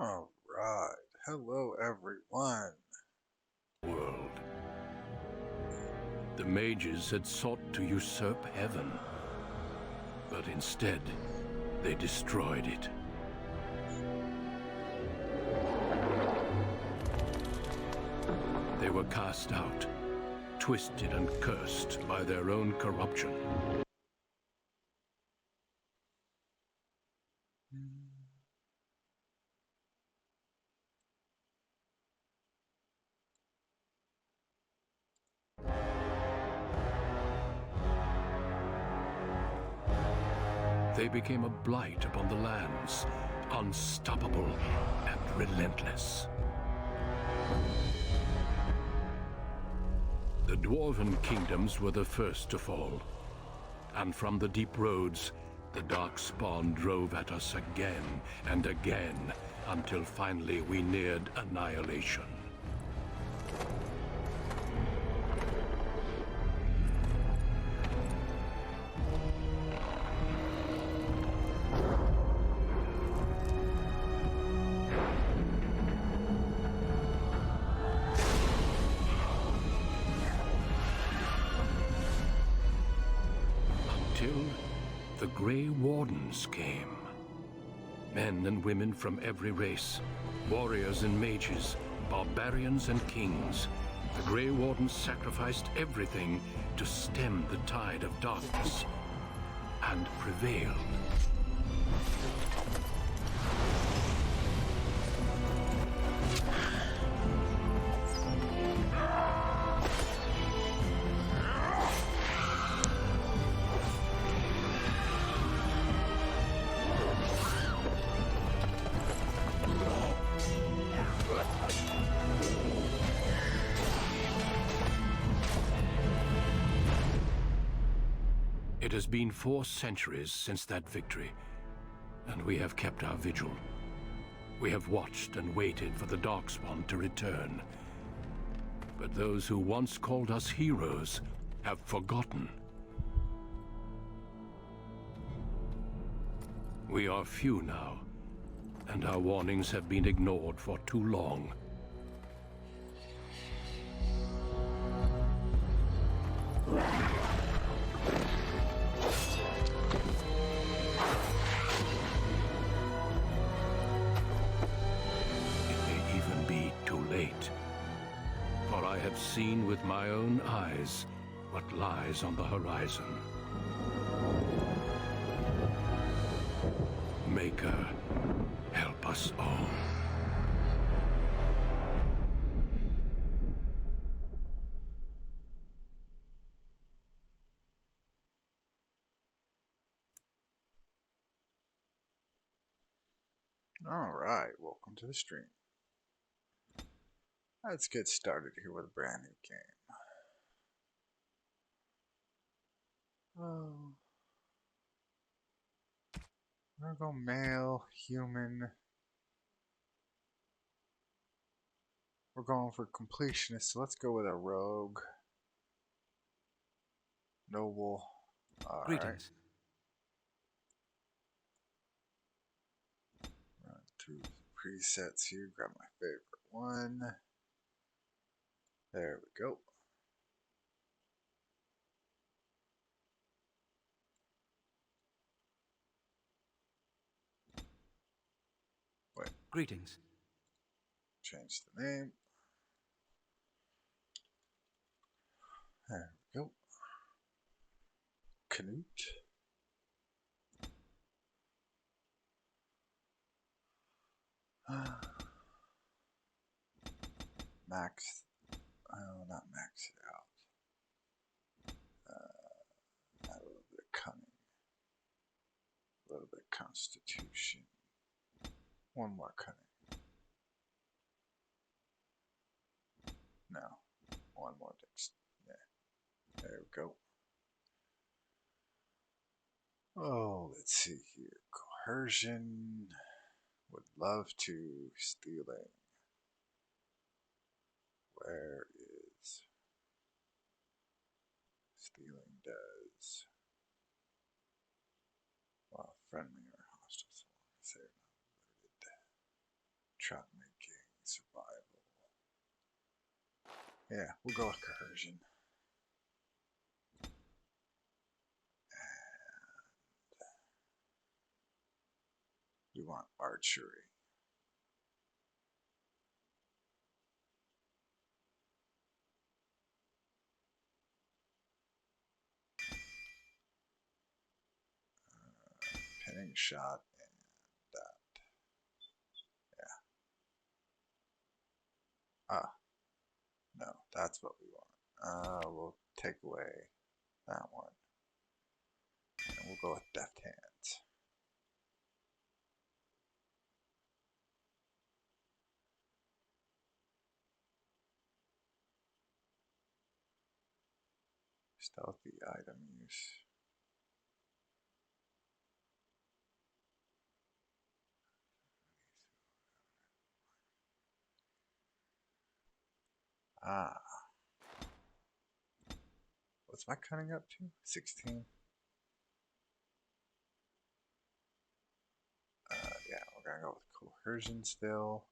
All right. Hello, everyone. World. The mages had sought to usurp heaven, but instead they destroyed it. They were cast out, twisted and cursed by their own corruption. They became a blight upon the lands, unstoppable and relentless. The dwarven kingdoms were the first to fall, and from the deep roads, the darkspawn drove at us again and again, until finally we neared annihilation. Until the Grey Wardens came. Men and women from every race, warriors and mages, barbarians and kings. The Grey Wardens sacrificed everything to stem the tide of darkness, and prevailed. It has been 4 centuries since that victory, and we have kept our vigil. We have watched and waited for the Darkspawn to return. But those who once called us heroes have forgotten. We are few now, and our warnings have been ignored for too long. For I have seen with my own eyes what lies on the horizon. Maker, help us all. All right. Welcome to the stream. Let's get started here with a brand new game. Oh. We're gonna go male, human. We're going for completionist, so let's go with a rogue. Noble. All Greetings. Right. Run through the presets here. Grab my favorite one. There we go. Wait. Greetings. Change the name. There we go. Canute. Max. Oh, not max it out. A little bit of cunning. A little bit of constitution. One more cunning. No. One more dex. Yeah. There we go. Oh, let's see here. Coercion. Would love to. Stealing. Where is stealing does? Well, friendly or hostile, so long as they're not alerted. shot making, survival. Yeah, we'll go with coercion. We want archery. Pinning shot and that. Yeah. Ah, no, that's what we want. We'll take away that one. And we'll go with deft hands. Stealthy item use. Ah. What's my cunning up to? 16? Yeah, we're gonna go with coercion still.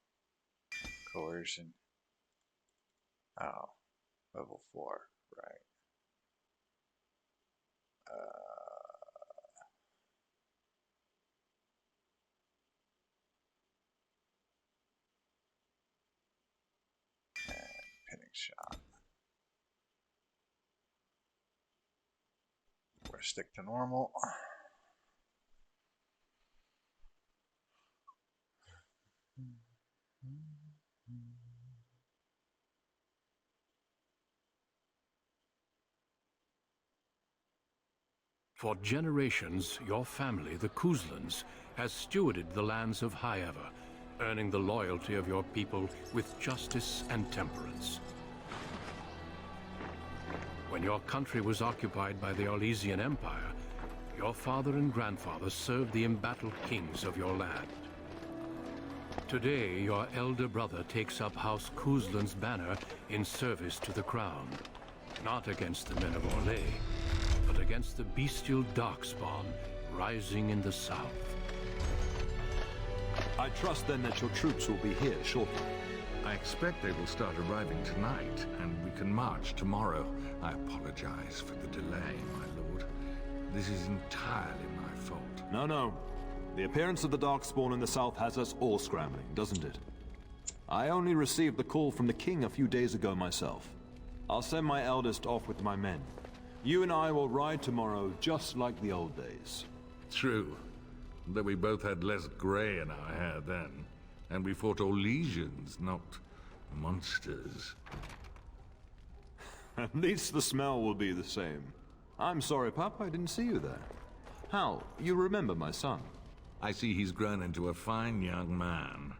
Coercion. Oh, level 4, right. And pinning shot. We're gonna stick to normal. For generations, your family, the Couslands, has stewarded the lands of Highever, earning the loyalty of your people with justice and temperance. When your country was occupied by the Orlesian Empire, your father and grandfather served the embattled kings of your land. Today, your elder brother takes up House Cousland's banner in service to the crown, not against the men of Orlais, but against the bestial darkspawn rising in the south. I trust then that your troops will be here shortly. I expect they will start arriving tonight, and we can march tomorrow. I apologize for the delay, my lord. This is entirely my fault. No. The appearance of the Darkspawn in the south has us all scrambling, doesn't it? I only received the call from the king a few days ago myself. I'll send my eldest off with my men. You and I will ride tomorrow just like the old days. True. Though we both had less grey in our hair then. And we fought Orlesians, not monsters. At least the smell will be the same. I'm sorry, Pup, I didn't see you there. Hal, you remember my son? I see he's grown into a fine young man.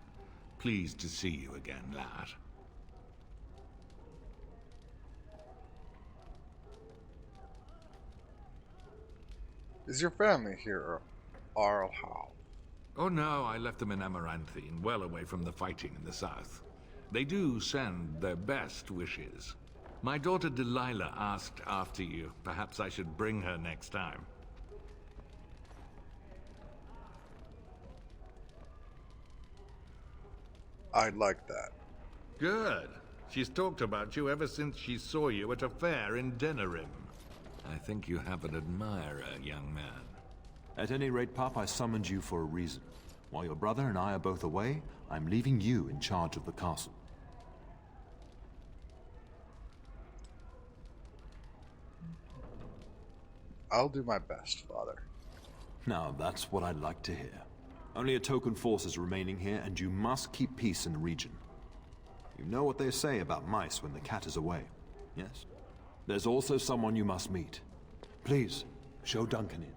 Pleased to see you again, lad. Is your family here, or how? Oh no, I left them in Amaranthine, well away from the fighting in the south. They do send their best wishes. My daughter Delilah asked after you. Perhaps I should bring her next time. I'd like that. Good. She's talked about you ever since she saw you at a fair in Denerim. I think you have an admirer, young man. At any rate, Pup, I summoned you for a reason. While your brother and I are both away, I'm leaving you in charge of the castle. I'll do my best, Father. Now, that's what I'd like to hear. Only a token force is remaining here, and you must keep peace in the region. You know what they say about mice when the cat is away, yes? There's also someone you must meet. Please, show Duncan in.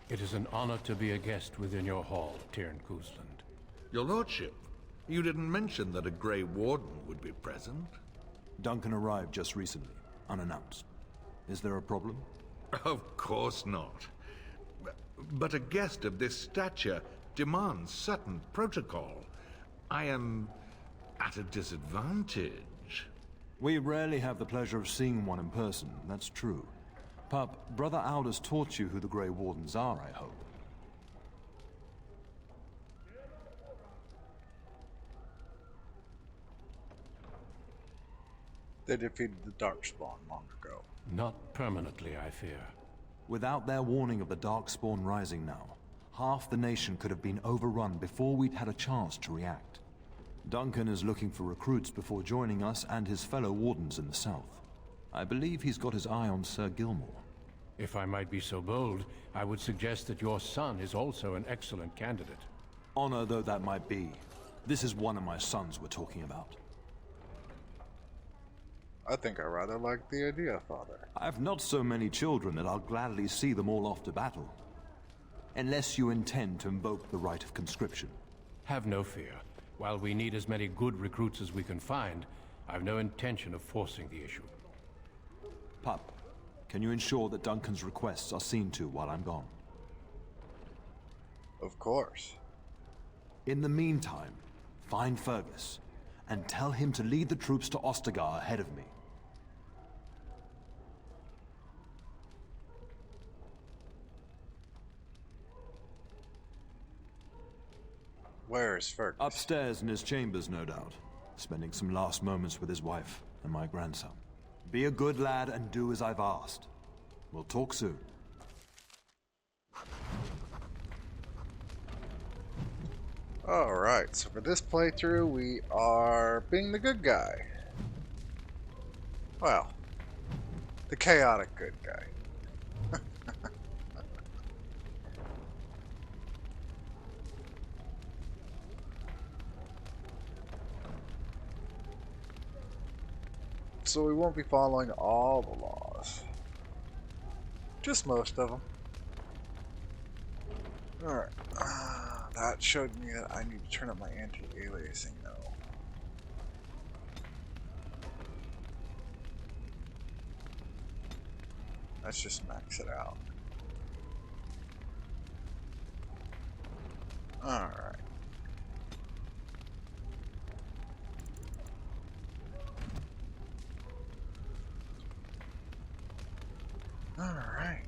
It is an honor to be a guest within your hall, Tyrn Cousland. Your lordship, you didn't mention that a Grey Warden would be present. Duncan arrived just recently, unannounced. Is there a problem? Of course not. But a guest of this stature demands certain protocol. I am at a disadvantage. We rarely have the pleasure of seeing one in person, that's true. Pup, Brother Aldous taught you who the Grey Wardens are, I hope. They defeated the Darkspawn long ago. Not permanently, I fear. Without their warning of the Darkspawn rising now, half the nation could have been overrun before we'd had a chance to react. Duncan is looking for recruits before joining us and his fellow Wardens in the south. I believe he's got his eye on Sir Gilmore. If I might be so bold, I would suggest that your son is also an excellent candidate. Honor though that might be, this is one of my sons we're talking about. I think I rather like the idea, Father. I've not so many children that I'll gladly see them all off to battle. Unless you intend to invoke the right of conscription. Have no fear. While we need as many good recruits as we can find, I've no intention of forcing the issue. Pup, can you ensure that Duncan's requests are seen to while I'm gone? Of course. In the meantime, find Fergus, and tell him to lead the troops to Ostagar ahead of me. Where is Fergus? Upstairs in his chambers, no doubt. Spending some last moments with his wife and my grandson. Be a good lad and do as I've asked. We'll talk soon. Alright, so for this playthrough, we are being the good guy. Well, the chaotic good guy. So we won't be following all the laws. Just most of them. Alright. That showed me that I need to turn up my anti-aliasing though. Let's just max it out. Alright. Alright.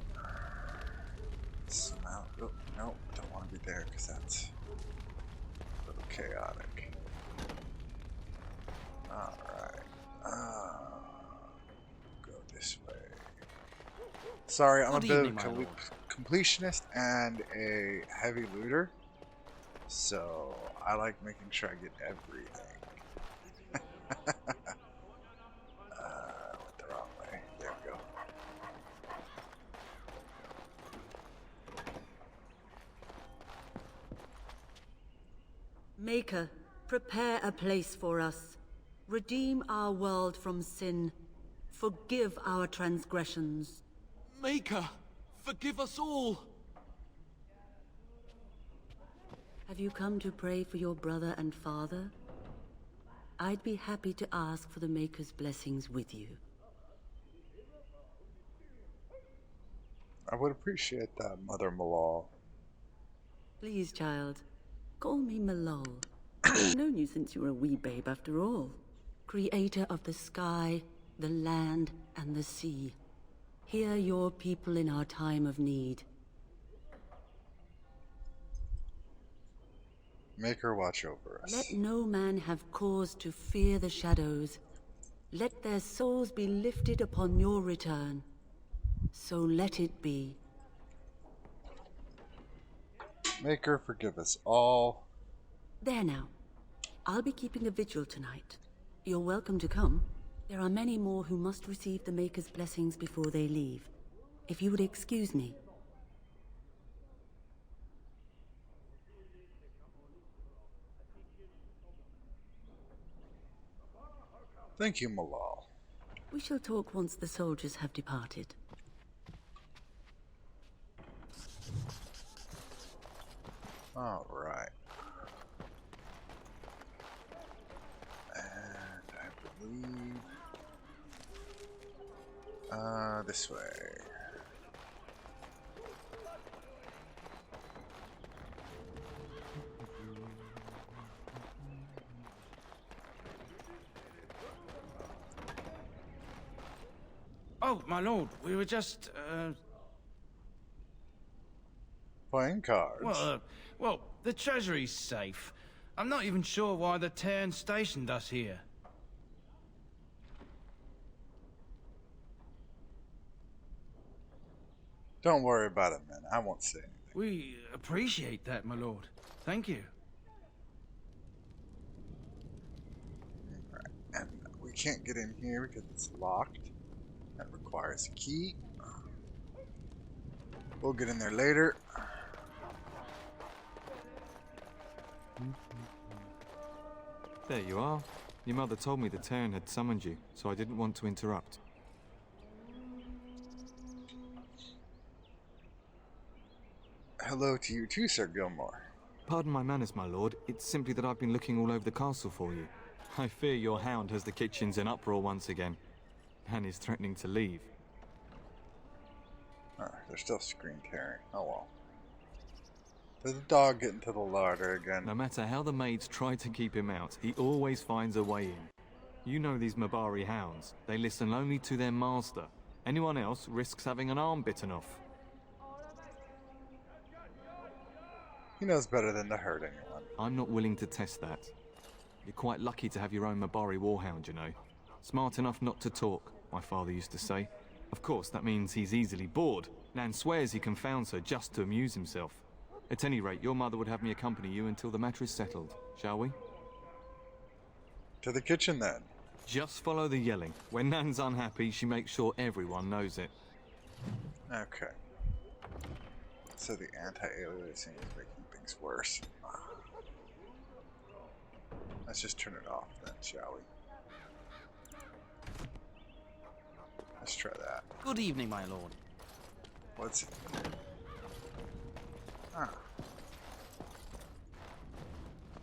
Smell. Oh, no, don't want to be there because that's a little chaotic. Alright. Go this way. Sorry, I'm a bit of a completionist and a heavy looter. So I like making sure I get everything. Went the wrong way. There we go. Maker, prepare a place for us. Redeem our world from sin. Forgive our transgressions. Maker, forgive us all! Have you come to pray for your brother and father? I'd be happy to ask for the Maker's blessings with you. I would appreciate that, Mother Malal. Please, child, call me Malol. I've known you since you were a wee babe after all. Creator of the sky, the land, and the sea. Hear your people in our time of need. Make her watch over us. Let no man have cause to fear the shadows. Let their souls be lifted upon your return. So let it be. Make her forgive us all. There now. I'll be keeping a vigil tonight. You're welcome to come. There are many more who must receive the Maker's blessings before they leave. If you would excuse me. Thank you, Malal. We shall talk once the soldiers have departed. All right. And I believe this way. Oh, my lord, we were just, Playing cards. Well, the treasury's safe. I'm not even sure why the Terran stationed us here. Don't worry about it, man. I won't say anything. We appreciate that, my lord. Thank you. Alright, and we can't get in here because it's locked. That requires a key. We'll get in there later. There you are. Your mother told me the Terran had summoned you, so I didn't want to interrupt. Hello to you too, Sir Gilmore. Pardon my manners, my lord. It's simply that I've been looking all over the castle for you. I fear your hound has the kitchens in uproar once again, and is threatening to leave. They're still screen tearing. Oh well. Did the dog get into the larder again? No matter how the maids try to keep him out, he always finds a way in. You know these Mabari hounds. They listen only to their master. Anyone else risks having an arm bitten off. He knows better than to hurt anyone. I'm not willing to test that. You're quite lucky to have your own Mabari warhound, you know. Smart enough not to talk, my father used to say. Of course, that means he's easily bored. Nan swears he confounds her just to amuse himself. At any rate, your mother would have me accompany you until the matter is settled, shall we? To the kitchen, then. Just follow the yelling. When Nan's unhappy, she makes sure everyone knows it. Okay. So the anti-aliasing is making things worse. Let's just turn it off then, shall we? Let's try that. Good evening, my lord. What's it? Ah.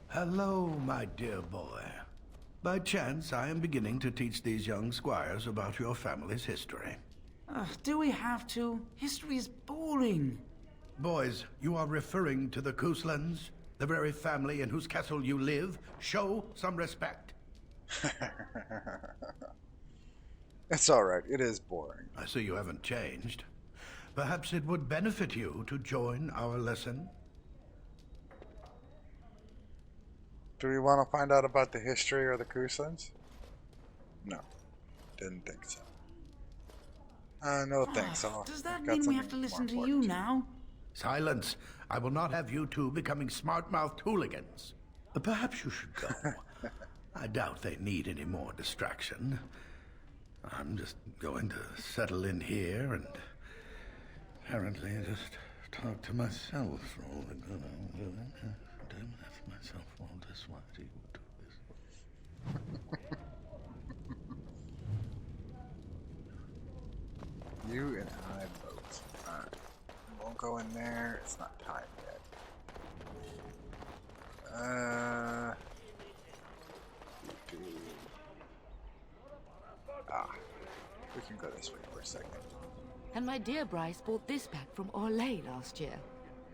Hello, my dear boy. By chance, I am beginning to teach these young squires about your family's history. Do we have to? History is boring. Boys, you are referring to the Couslands, the very family in whose castle you live. Show some respect. It's alright, it is boring. I see you haven't changed. Perhaps it would benefit you to join our lesson. Do we want to find out about the history of the Couslands? No. Didn't think so. No thanks. Does that mean we have to listen to you now? Silence. I will not have you two becoming smart-mouthed hooligans. Perhaps you should go. I doubt they need any more distraction. I'm just going to settle in here and apparently just talk to myself for all the good I'm doing. Damn, that's myself all this. Why do you do this? You and I both. Alright. Won't go in there. It's not time yet. We can go this way for a second. And my dear Bryce bought this back from Orlais last year.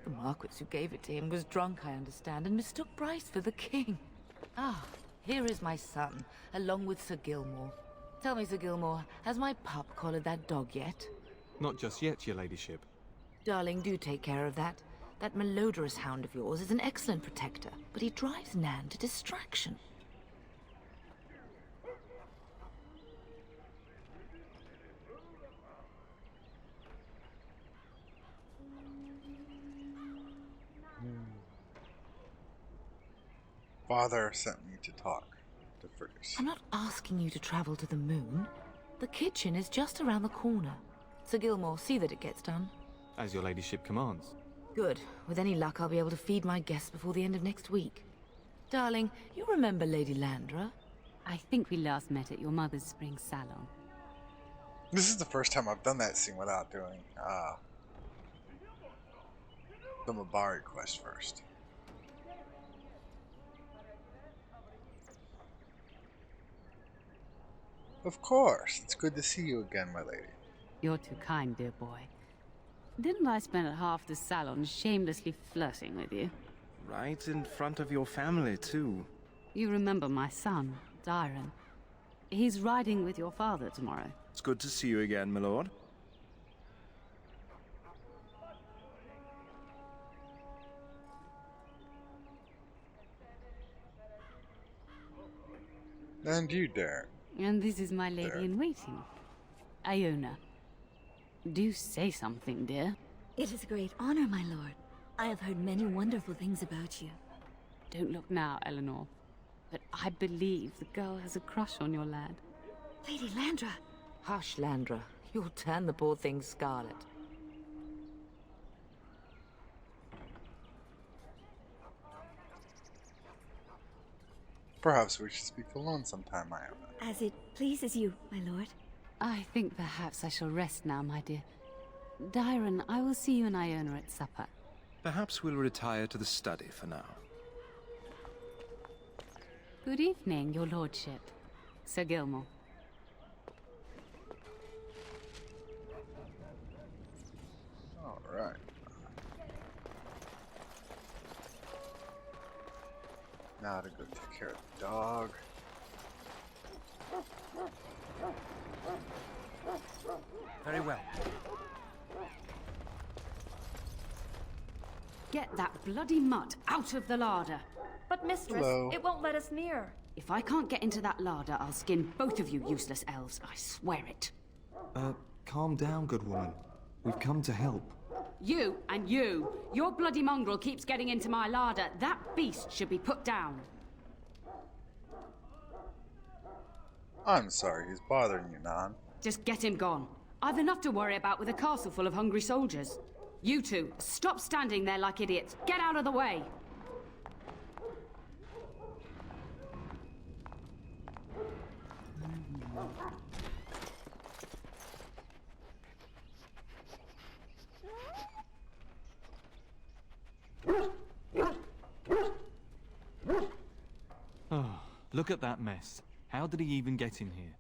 The Marquis who gave it to him was drunk, I understand, and mistook Bryce for the king. Here is my son, along with Sir Gilmore. Tell me, Sir Gilmore, has my pup collared that dog yet? Not just yet, your ladyship. Darling, do take care of that. That malodorous hound of yours is an excellent protector, but he drives Nan to distraction. Father sent me to talk to Fergus. I'm not asking you to travel to the moon. The kitchen is just around the corner. Sir Gilmore, see that it gets done. As your ladyship commands. Good. With any luck, I'll be able to feed my guests before the end of next week. Darling, you remember Lady Landra? I think we last met at your mother's spring salon. This is the first time I've done that scene without doing the Mabari quest first. Of course. It's good to see you again, my lady. You're too kind, dear boy. Didn't I spend half the salon shamelessly flirting with you? Right in front of your family, too. You remember my son, Dyron. He's riding with your father tomorrow. It's good to see you again, my lord. And you dare. And this is my lady-in-waiting, Iona. Do say something, dear. It is a great honor, my lord. I have heard many wonderful things about you. Don't look now, Eleanor. But I believe the girl has a crush on your lad. Lady Landra. Hush, Landra. You'll turn the poor thing scarlet. Perhaps we should speak alone sometime, Iona. As it pleases you, my lord. I think perhaps I shall rest now, my dear. Dyron, I will see you and Iona at supper. Perhaps we'll retire to the study for now. Good evening, your lordship. Sir Gilmore. Alright. Now to go take care of the dog. Very well. Get that bloody mutt out of the larder. But mistress, Hello. it won't let us near. If I can't get into that larder, I'll skin both of you useless elves. I swear it. Calm down, good woman. We've come to help. You and you. Your bloody mongrel keeps getting into my larder. That beast should be put down. I'm sorry he's bothering you, Nan. Just get him gone. I've enough to worry about with a castle full of hungry soldiers. You two, stop standing there like idiots. Get out of the way. Oh, look at that mess. How did he even get in here?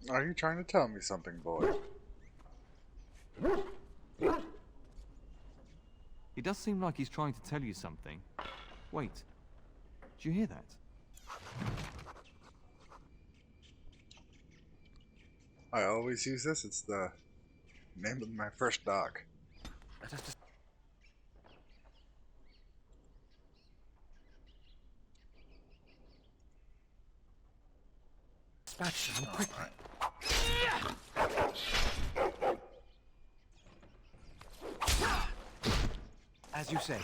Are you trying to tell me something, boy? It does seem like he's trying to tell you something. Wait. Did you hear that? I always use this. It's the name of my first dog. Dispatch them quickly. As you say.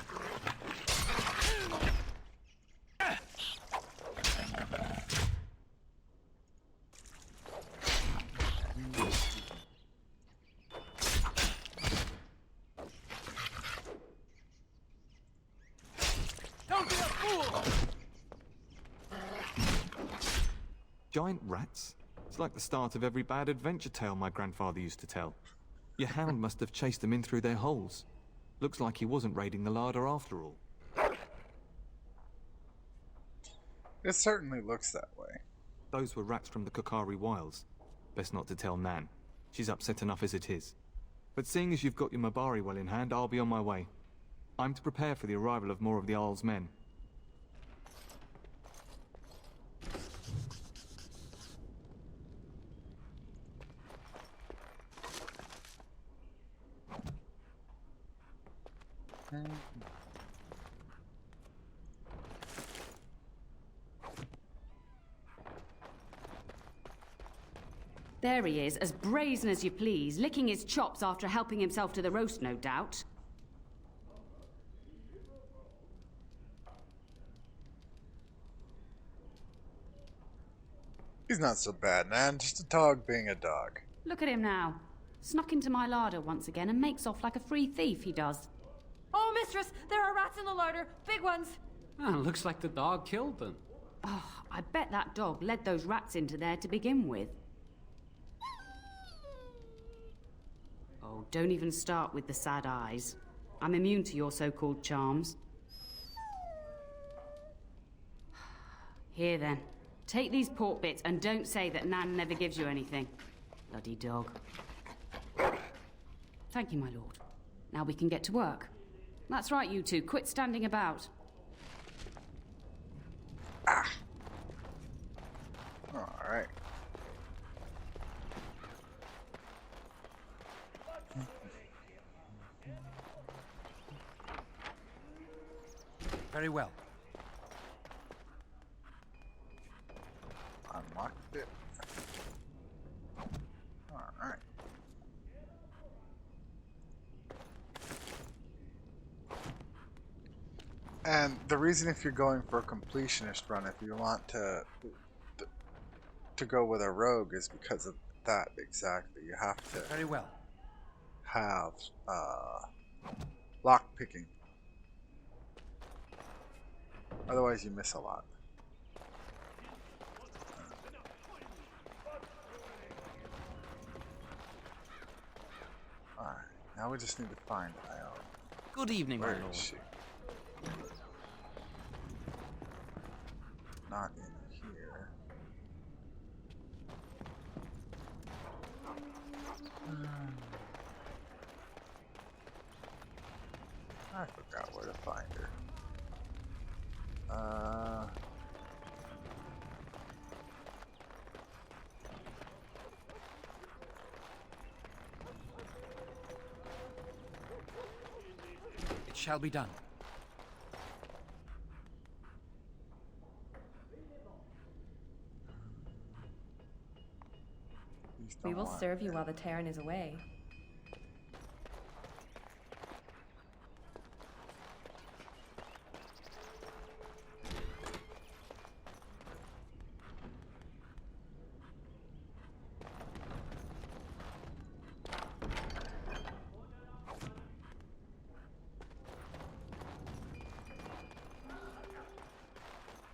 Don't be a fool! Giant rats? It's like the start of every bad adventure tale my grandfather used to tell. Your hound must have chased them in through their holes. Looks like he wasn't raiding the larder after all. It certainly looks that way. Those were rats from the Kokari Wilds. Best not to tell Nan. She's upset enough as it is. But seeing as you've got your Mabari well in hand, I'll be on my way. I'm to prepare for the arrival of more of the Isle's men. There he is, as brazen as you please, licking his chops after helping himself to the roast, no doubt. He's not so bad, Nan. Just a dog being a dog. Look at him now. Snuck into my larder once again and makes off like a free thief, he does. Oh, mistress, there are rats in the larder. Big ones. Oh, looks like the dog killed them. Oh, I bet that dog led those rats into there to begin with. Oh, don't even start with the sad eyes. I'm immune to your so-called charms. Here then. Take these pork bits and don't say that Nan never gives you anything. Bloody dog. Thank you, my lord. Now we can get to work. That's right, you two. Quit standing about. Alright. Very well. Unlocked it. Alright. And the reason if you're going for a completionist run, if you want to go with a rogue, is because of that exactly. You have to Very well. have lock picking. Otherwise you miss a lot. Alright, now we just need to find Ione. Good evening, Where my lord. is she? Not in here. I forgot where to find her. It shall be done. We will serve you while the Terran is away.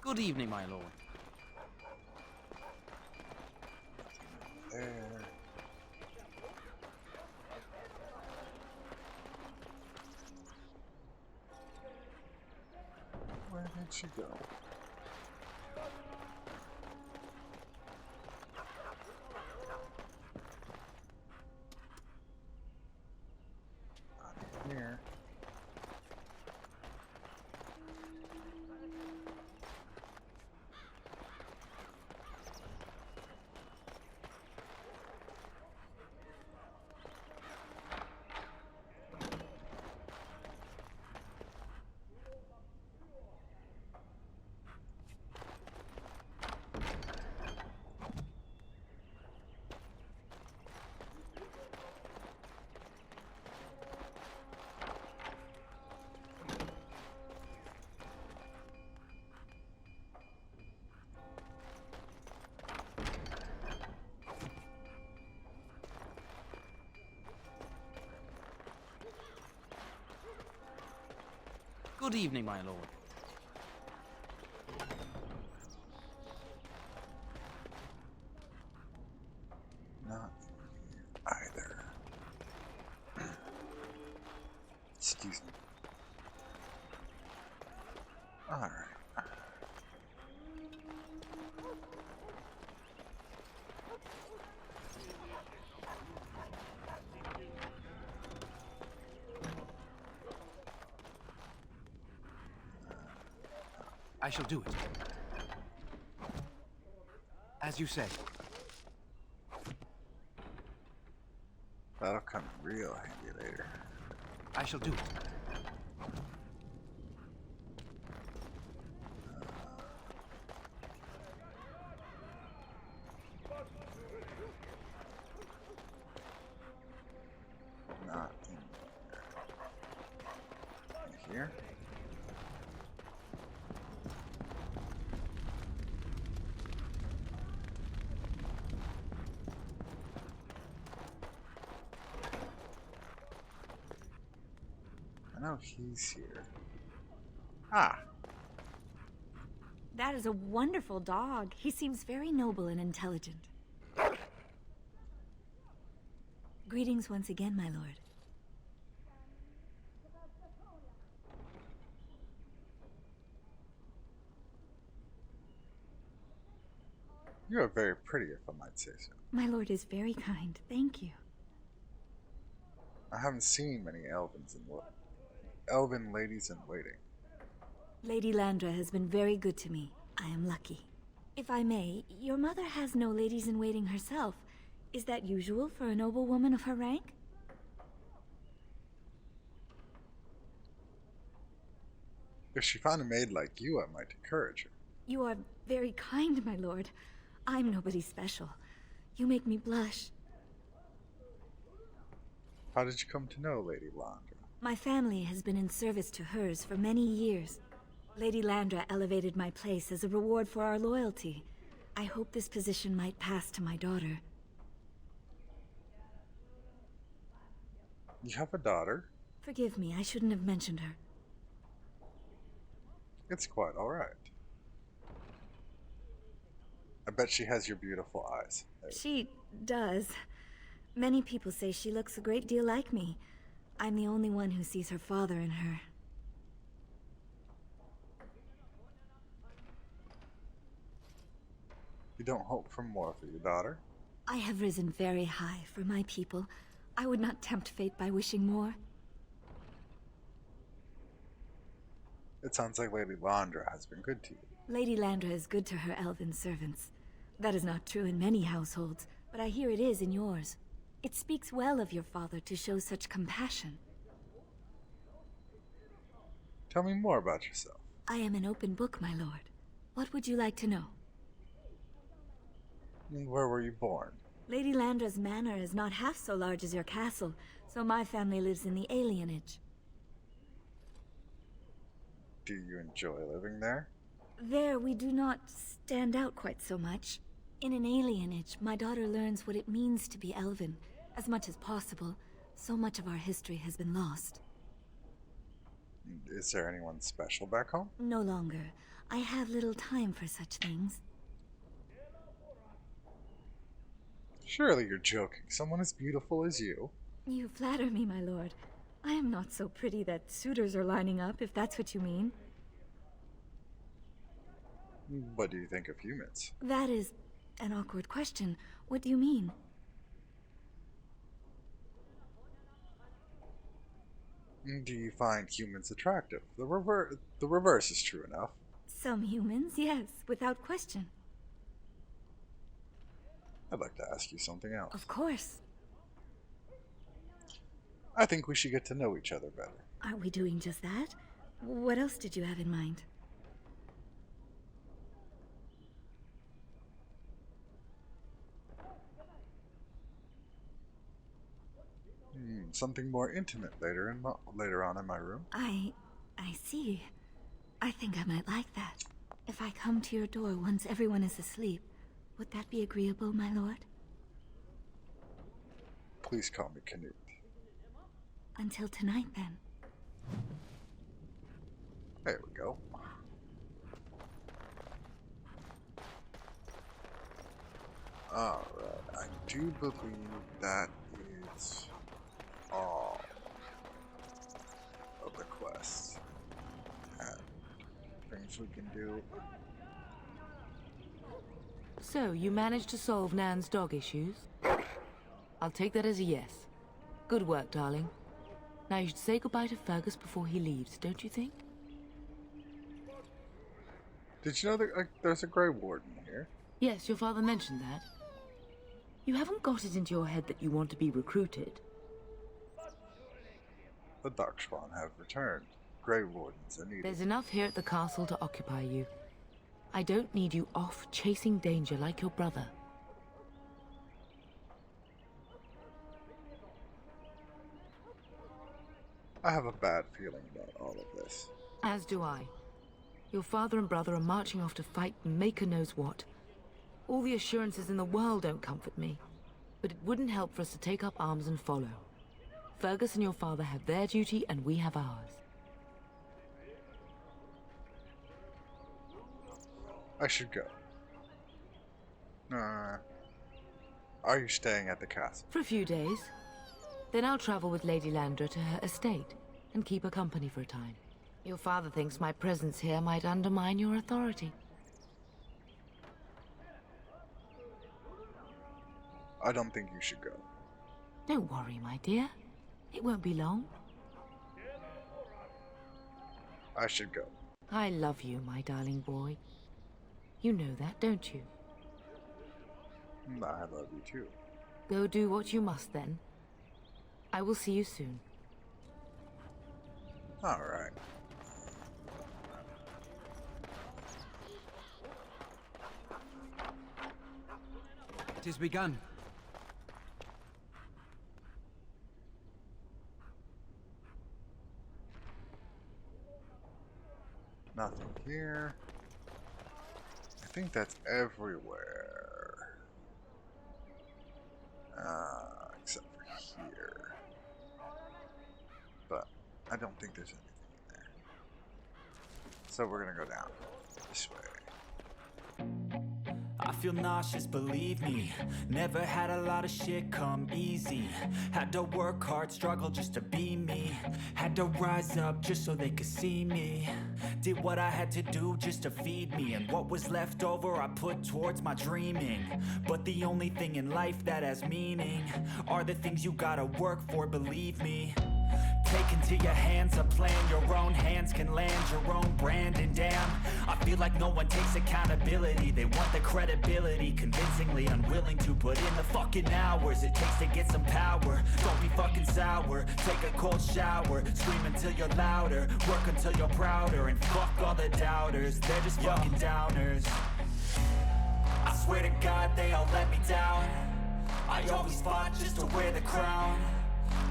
Good evening, my lord. There. Where did she go? Not here. Good evening, my lord. Not either. Excuse me. Alright. I shall do it. As you say. That'll come real handy later. I shall do it. Not in here. I know he's here. Ah. That is a wonderful dog. He seems very noble and intelligent. Greetings once again, my lord. You are very pretty, if I might say so. My lord is very kind. Thank you. I haven't seen many elven ladies in waiting. Lady Landra has been very good to me. I am lucky. If I may, your mother has no ladies in waiting herself. Is that usual for a noble woman of her rank? If she found a maid like you, I might encourage her. You are very kind, my lord. I'm nobody special. You make me blush. How did you come to know Lady Landra? My family has been in service to hers for many years. Lady Landra elevated my place as a reward for our loyalty. I hope this position might pass to my daughter. You have a daughter? Forgive me, I shouldn't have mentioned her. It's quite alright. I bet she has your beautiful eyes. She does. Many people say she looks a great deal like me. I'm the only one who sees her father in her. You don't hope for more for your daughter? I have risen very high for my people. I would not tempt fate by wishing more. It sounds like Lady Landra has been good to you. Lady Landra is good to her elven servants. That is not true in many households, but I hear it is in yours. It speaks well of your father to show such compassion. Tell me more about yourself. I am an open book, my lord. What would you like to know? Where were you born? Lady Landra's manor is not half so large as your castle, so my family lives in the alienage. Do you enjoy living there? There, we do not stand out quite so much. In an alienage, my daughter learns what it means to be elven, as much as possible. So much of our history has been lost. Is there anyone special back home? No longer. I have little time for such things. Surely you're joking. Someone as beautiful as you. You flatter me, my lord. I am not so pretty that suitors are lining up, if that's what you mean. What do you think of humans? That is an awkward question. What do you mean? Do you find humans attractive? The reverse is true enough. Some humans, yes, without question. I'd like to ask you something else. Of course. I think we should get to know each other better. Are we doing just that? What else did you have in mind? Something more intimate later on in my room. I see. I think I might like that. If I come to your door once everyone is asleep, would that be agreeable, my lord? Please call me Canute. Until tonight, then. There we go. Alright, I do believe that is all of the quests and things we can do. So, you managed to solve Nan's dog issues? I'll take that as a yes. Good work, darling. Now you should say goodbye to Fergus before he leaves, don't you think? Did you know that there's a Grey Warden here? Yes, your father mentioned that. You haven't got it into your head that you want to be recruited. The Darkspawn have returned. Grey Wardens are needed. There's enough here at the castle to occupy you. I don't need you off chasing danger like your brother. I have a bad feeling about all of this. As do I. Your father and brother are marching off to fight Maker knows what. All the assurances in the world don't comfort me. But it wouldn't help for us to take up arms and follow. Fergus and your father have their duty and we have ours. I should go. Are you staying at the castle? For a few days. Then I'll travel with Lady Landra to her estate and keep her company for a time. Your father thinks my presence here might undermine your authority. I don't think you should go. Don't worry, my dear. It won't be long. I should go. I love you, my darling boy. You know that, don't you? I love you too. Go do what you must then. I will see you soon. Alright. It is begun. Nothing here. I think that's everywhere. Except for here. But I don't think there's anything in there. So we're gonna go down this way. I feel nauseous, believe me. Never had a lot of shit come easy. Had to work hard, struggle just to be me. Had to rise up just so they could see me. Did what I had to do just to feed me. And what was left over I put towards my dreaming. But the only thing in life that has meaning are the things you gotta work for, believe me. Take into your hands a plan, your own hands can land your own brand. And damn, I feel like no one takes accountability. They want the credibility, convincingly unwilling to put in the fucking hours it takes to get some power. Don't be fucking sour, take a cold shower. Scream until you're louder, work until you're prouder. And fuck all the doubters, they're just fucking downers. I swear to God they all let me down. I always fought just to wear the crown.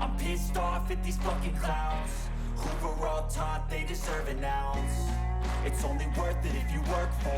I'm pissed off at these fucking clowns who were all taught they deserve an ounce. It's only worth it if you work for it.